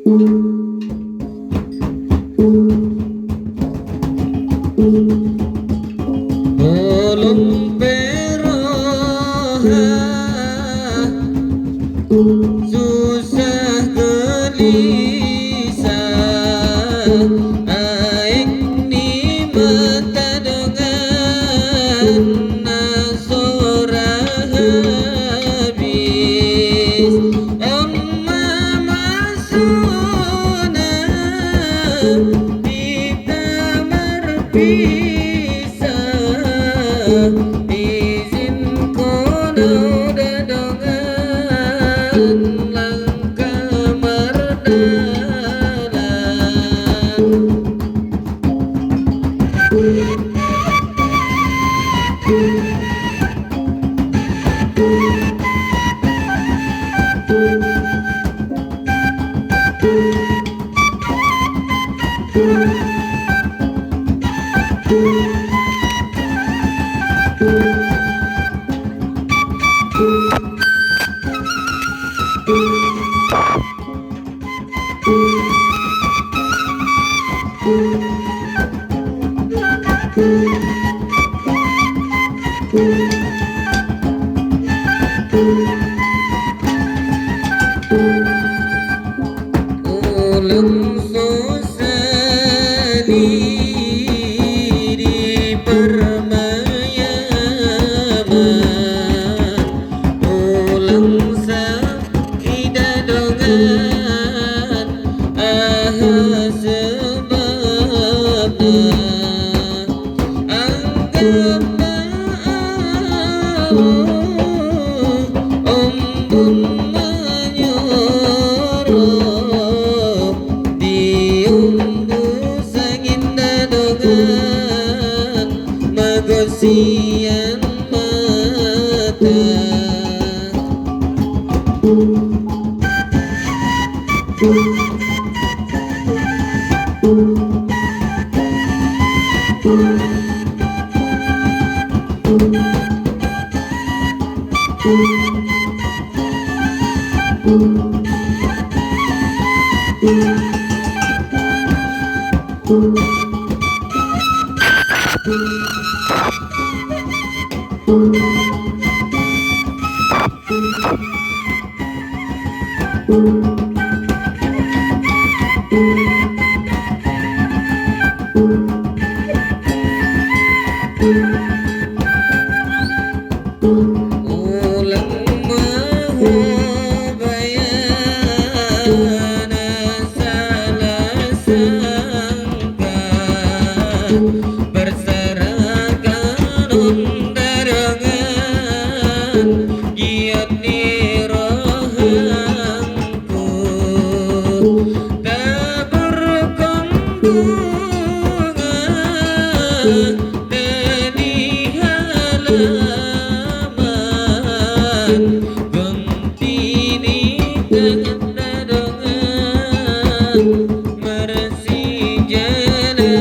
Belum beroha susah gelisah aing ni mata dengan nasora habis amma masuna kita berpisah izin kono dadongan langkah merdalan. Ulang susah di permayaman ulang sakida dengan sebabnya anggap ombun menyuruh diumbus angin dadongan magosian mata. Ulang mahu bayana salah sangka berserakan undarangan giat ni rohangku tak berkandungan dari halaman ganti ni dengan dadongan mersi jalangan.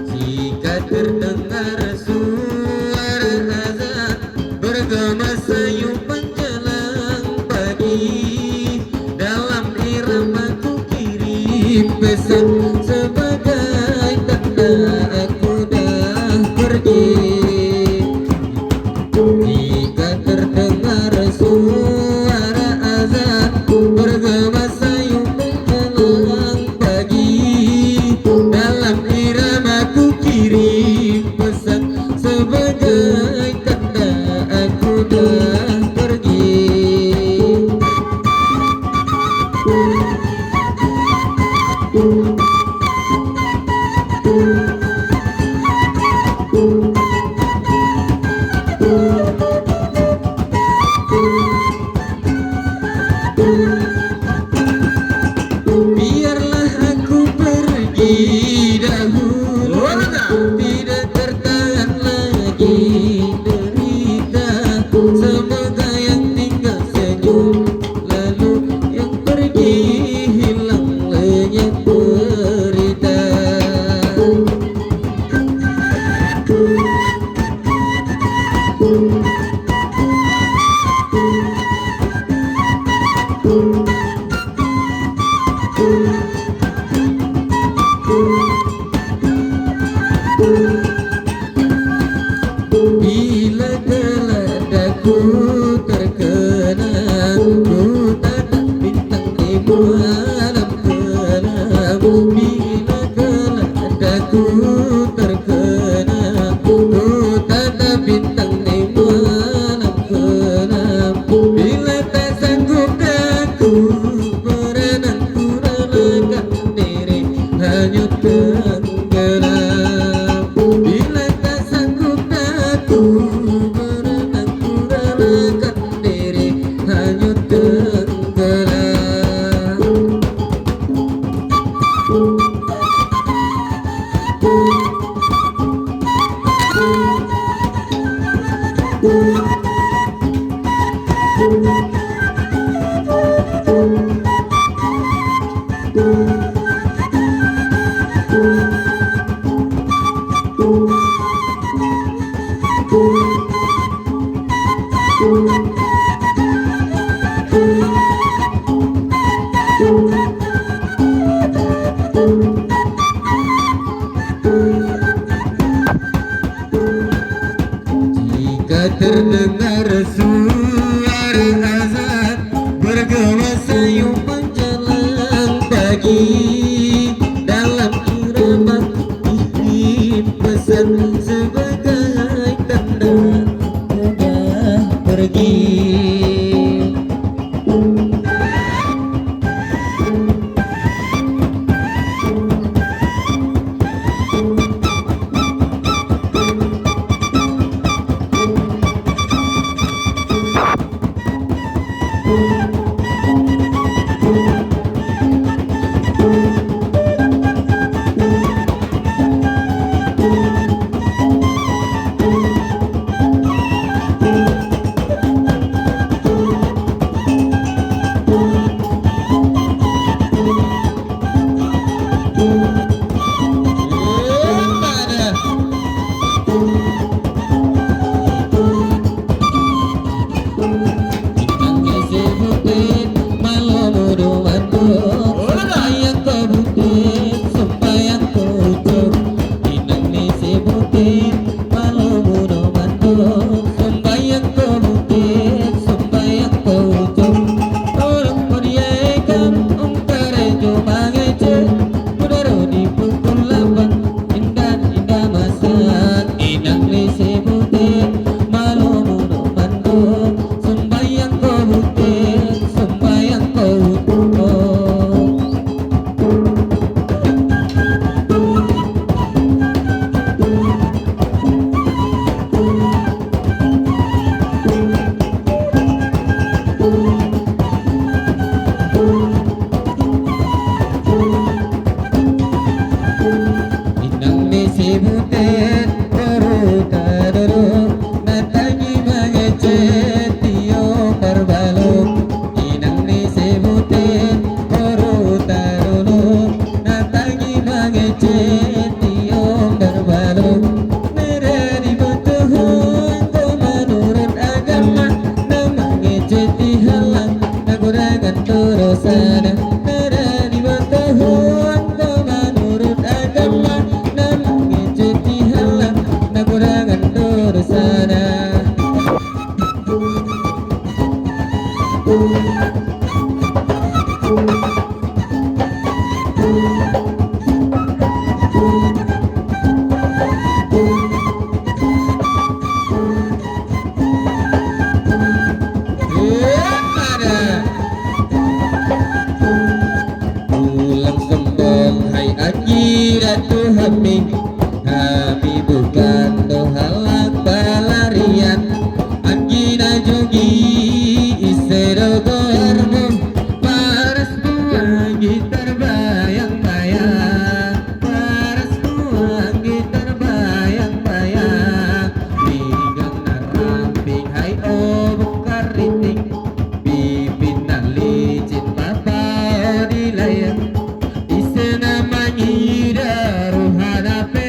Jika terdengar suara azan bergema sayup menjelang pagi, dalam iramaku kirim pesan sebagai tanda aku dah pergi. Jika terdengar suara azan bergema sayup menjelang pagi, dalam iramaku kirim pesan sebagai tanda aku dah pergi. Bila geledaku terkenang, ku tatap bintang di malam kelam. Bila geledaku terkenang, ku tatap bintang di malam kelam. Bila tak sanggup aku berenang, ku relakan diri hanyut tenggelam. Bila tak sanggup aku berenang, ku relakan diri hanyut tenggelam. Jika terdengar suara azan bergema sayup menjelang pagi, dalam irama ihim pesan sebagai tanda udah pergi. Kami bukan dohalang pelarian Angina jogi isero gormo Paras buang gitar bayang-bayang Paras buang gitar bayang-bayang Pinggang naramping hai obong kariting Bibit na licin papa di layang Isa namanya daruh hadape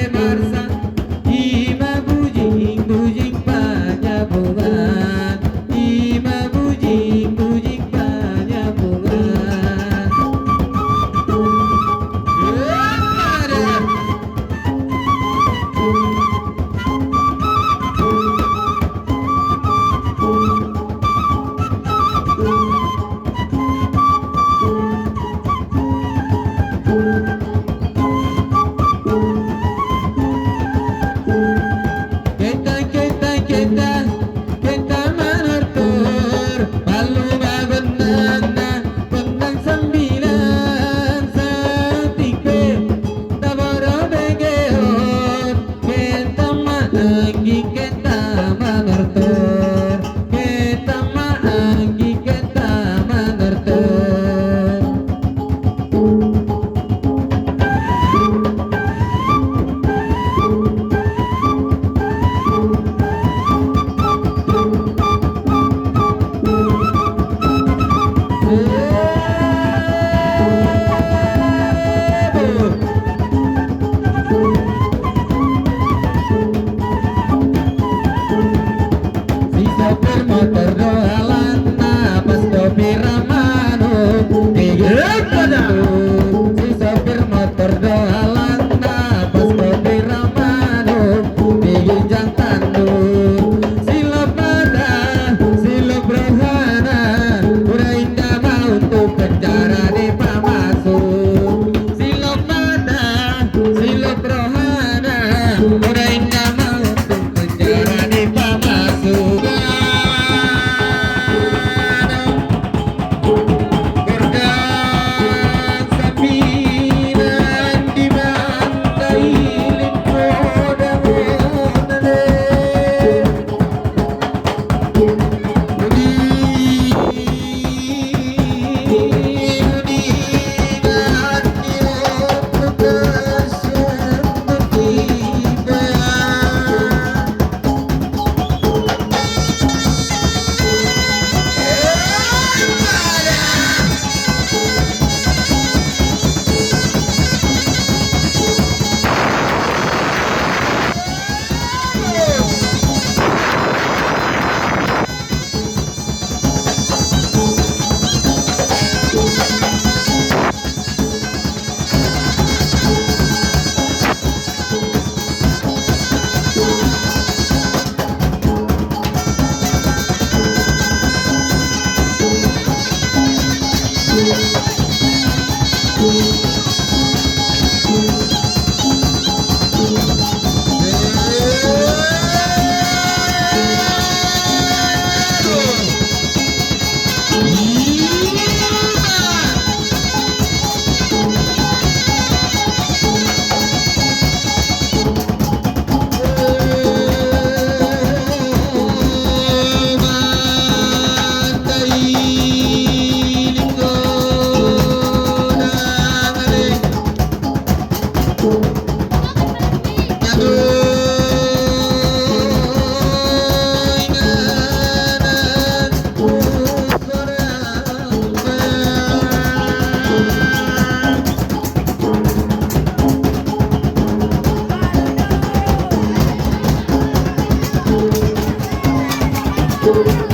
Thank you.